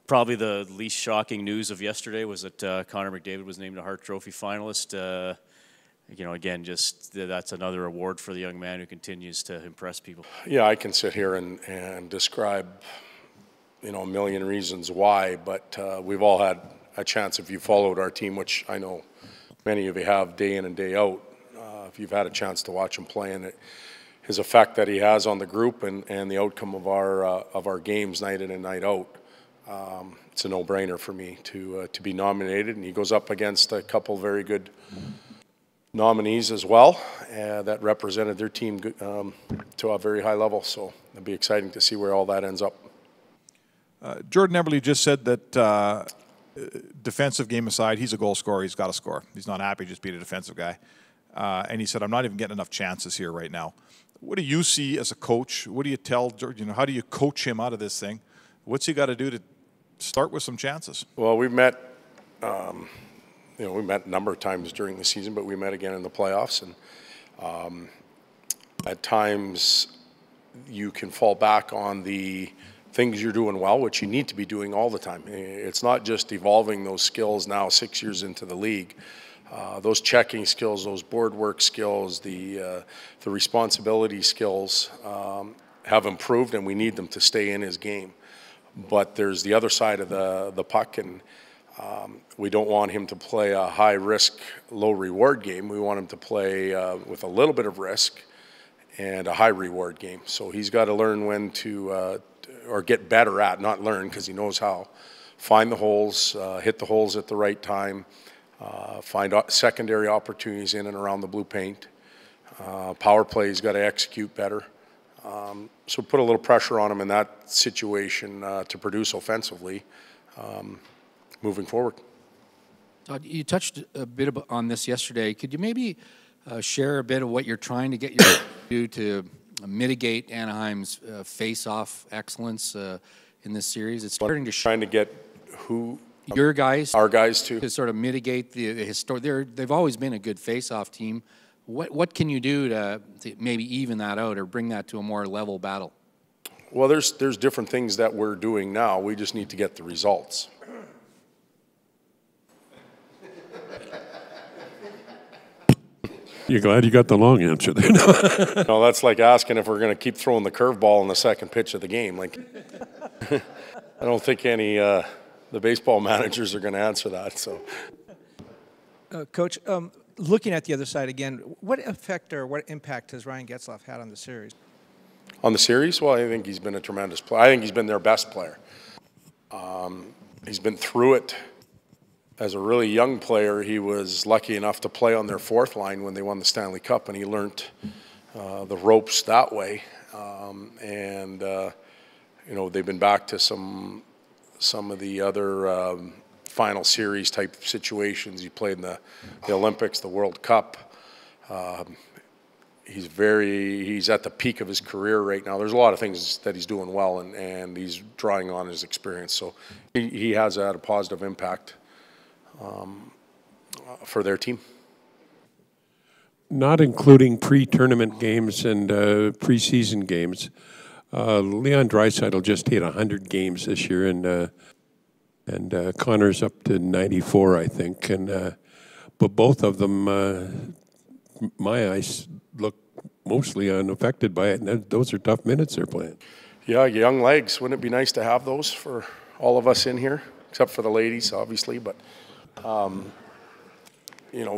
Probably the least shocking news of yesterday was that Connor McDavid was named a Hart Trophy finalist. You know, again, just that's another award for the young man who continues to impress people. Yeah, I can sit here and describe, you know, a million reasons why, but we've all had a chance, if you followed our team, which I know many of you have day in and day out, if you've had a chance to watch him play, and his effect that he has on the group and the outcome of our games night in and night out, it's a no-brainer for me to be nominated, and he goes up against a couple very good nominees as well that represented their team to a very high level. So it'll be exciting to see where all that ends up. Jordan Eberle just said that defensive game aside, he's a goal scorer. He's got to score. He's not happy just being a defensive guy. And he said, I'm not even getting enough chances here right now. What do you see as a coach? What do you tell, you know, how do you coach him out of this thing? What's he got to do to start with some chances? Well, we've met, you know, we met a number of times during the season, but we met again in the playoffs. And at times you can fall back on the things you're doing well, which you need to be doing all the time. It's not just evolving those skills now 6 years into the league. Those checking skills, those board work skills, the responsibility skills have improved, and we need them to stay in his game. But there's the other side of the puck, and we don't want him to play a high-risk, low-reward game. We want him to play with a little bit of risk and a high-reward game. So he's got to learn when to, or get better at, not learn because he knows how, find the holes, hit the holes at the right time, find secondary opportunities in and around the blue paint. Power play, he's got to execute better. So put a little pressure on him in that situation to produce offensively moving forward. Todd, you touched a bit on this yesterday. Could you maybe share a bit of what you're trying to get your to do to mitigate Anaheim's face-off excellence in this series? It's starting to trying to get who your guys, our guys, to sort of mitigate the historic. They've always been a good face-off team. What can you do to maybe even that out or bring that to a more level battle? Well, there's different things that we're doing now. We just need to get the results. You're glad you got the long answer there. No, that's like asking if we're going to keep throwing the curveball in the second pitch of the game. Like, I don't think any the baseball managers are going to answer that. So, Coach, looking at the other side again, what effect or what impact has Ryan Getzlaf had on the series? On the series, well, I think he's been a tremendous player. I think he's been their best player. He's been through it. As a really young player, he was lucky enough to play on their fourth line when they won the Stanley Cup, and he learned the ropes that way. You know, they've been back to some of the other final series type situations. He played in the Olympics, the World Cup. He's at the peak of his career right now. There's a lot of things that he's doing well, and he's drawing on his experience. So he has had a positive impact for their team. Not including pre-tournament games and preseason games, Leon Draisaitl just hit 100 games this year, and Connor's up to 94, I think. But both of them, my eyes, look mostly unaffected by it, and those are tough minutes they're playing. Yeah, young legs. Wouldn't it be nice to have those for all of us in here, except for the ladies, obviously, but you know,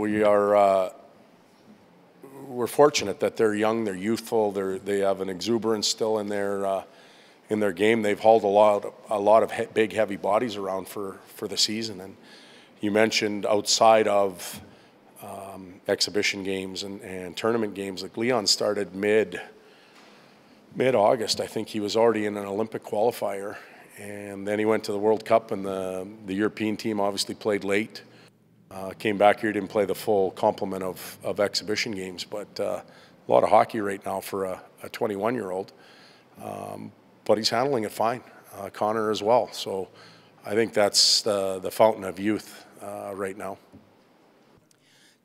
we're fortunate that they're young, they're youthful, they have an exuberance still in their game. They've hauled a lot of big, heavy bodies around for the season. And you mentioned outside of exhibition games and tournament games, like Leon started mid-August. I think he was already in an Olympic qualifier. And then he went to the World Cup, and the European team obviously played late. Came back here, didn't play the full complement of exhibition games, but a lot of hockey right now for a 21-year-old. But he's handling it fine, Connor as well. So I think that's the fountain of youth right now.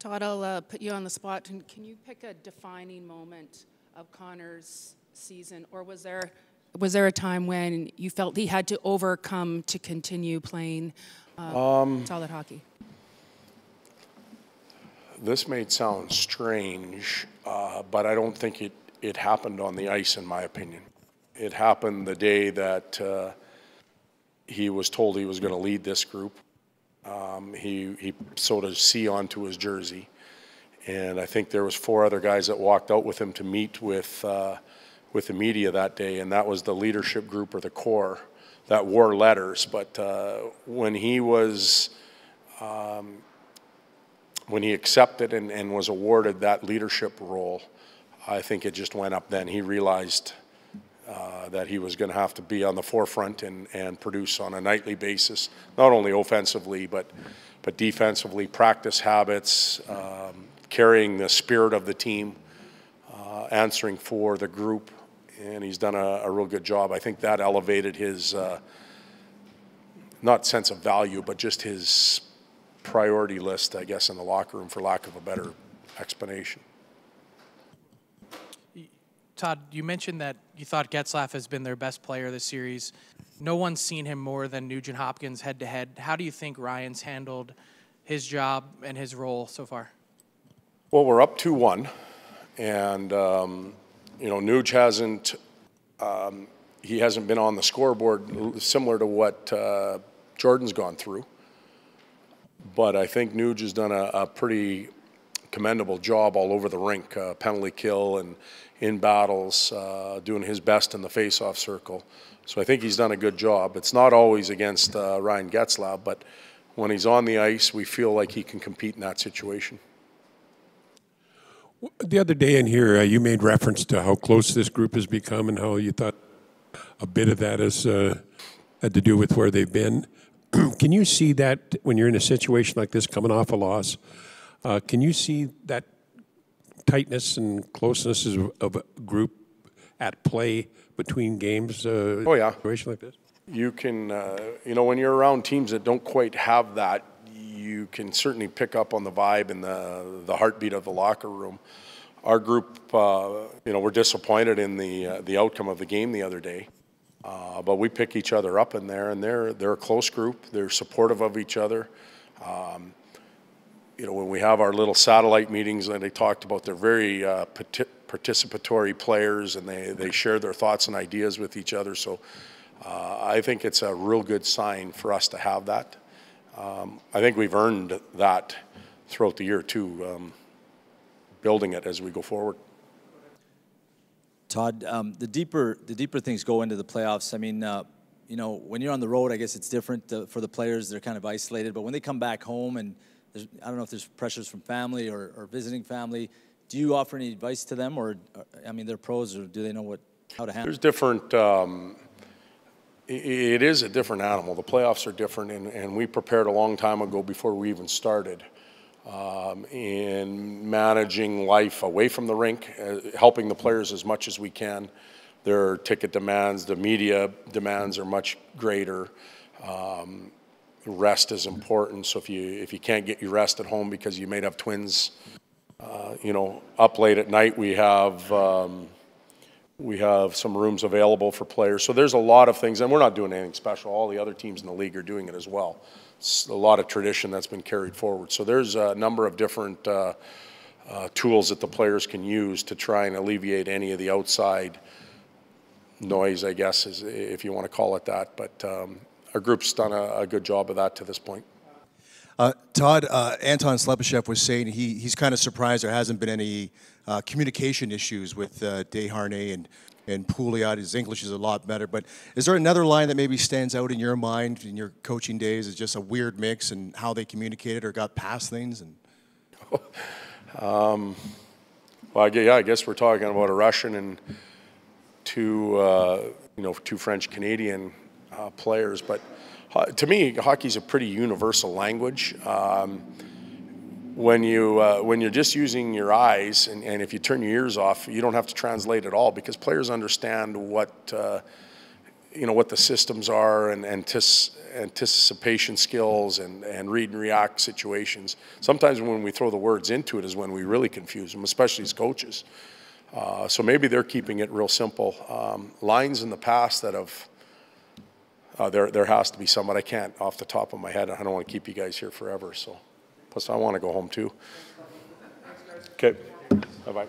Todd, I'll put you on the spot. Can you pick a defining moment of Connor's season, or was there Was there a time when you felt he had to overcome to continue playing solid hockey? This may sound strange, but I don't think it happened on the ice, in my opinion. It happened the day that he was told he was going to lead this group. He sewed a C onto his jersey, and I think there was 4 other guys that walked out with him to meet with the media that day, and that was the leadership group or the core that wore letters. But when he was when he accepted and was awarded that leadership role, I think it just went up then. He realized that he was going to have to be on the forefront and produce on a nightly basis, not only offensively but defensively, practice habits, carrying the spirit of the team, answering for the group, and he's done a real good job. I think that elevated his, not sense of value, but just his priority list, I guess, in the locker room, for lack of a better explanation. Todd, you mentioned that you thought Getzlaf has been their best player this series. No one's seen him more than Nugent Hopkins head-to-head. How do you think Ryan's handled his job and his role so far? Well, we're up 2-1, and Nuge hasn't he hasn't been on the scoreboard similar to what Jordan's gone through. But I think Nuge has done a pretty commendable job all over the rink, penalty kill and in battles, doing his best in the face-off circle. So I think he's done a good job. It's not always against Ryan Getzlaf, but when he's on the ice, we feel like he can compete in that situation. The other day in here, you made reference to how close this group has become and how you thought a bit of that has had to do with where they've been. Can you see that when you're in a situation like this, coming off a loss, can you see that tightness and closeness of a group at play between games? Oh, yeah. Situation like this? You can, when you're around teams that don't quite have that, you can certainly pick up on the vibe and the heartbeat of the locker room. Our group, we're disappointed in the outcome of the game the other day, but we pick each other up in there, and they're a close group. They're supportive of each other. When we have our little satellite meetings, and they talked about, they're very participatory players, and they share their thoughts and ideas with each other. So I think it's a real good sign for us to have that. I think we've earned that throughout the year too, building it as we go forward. Todd, the deeper things go into the playoffs. I mean, when you're on the road, I guess it's different for the players. They're kind of isolated, but when they come back home, and I don't know if there's pressures from family or visiting family, do you offer any advice to them, or they're pros, or do they know how to handle it? There's different. It is a different animal. The playoffs are different, and we prepared a long time ago before we even started in managing life away from the rink, helping the players as much as we can. Their ticket demands, the media demands are much greater. Rest is important, so if you can't get your rest at home because you may have twins, up late at night, we have some rooms available for players. So there's a lot of things, and we're not doing anything special. All the other teams in the league are doing it as well. It's a lot of tradition that's been carried forward. So there's a number of different tools that the players can use to try and alleviate any of the outside noise, I guess, if you want to call it that. But our group's done a good job of that to this point. Todd, Anton Slepyshev was saying he's kind of surprised there hasn't been any communication issues with Desharnais and Pouliot. His English is a lot better. But is there another line that maybe stands out in your mind in your coaching days as just a weird mix and how they communicated or got past things? And I guess we're talking about a Russian and two French-Canadian players. But to me, hockey's a pretty universal language. When you're just using your eyes, and if you turn your ears off, you don't have to translate at all, because players understand what the systems are, and anticipation skills and read and react situations. Sometimes when we throw the words into it is when we really confuse them, especially as coaches. So maybe they're keeping it real simple. Lines in the past that have, there has to be some, but I can't off the top of my head. I don't want to keep you guys here forever. So plus I want to go home too. Okay, bye-bye.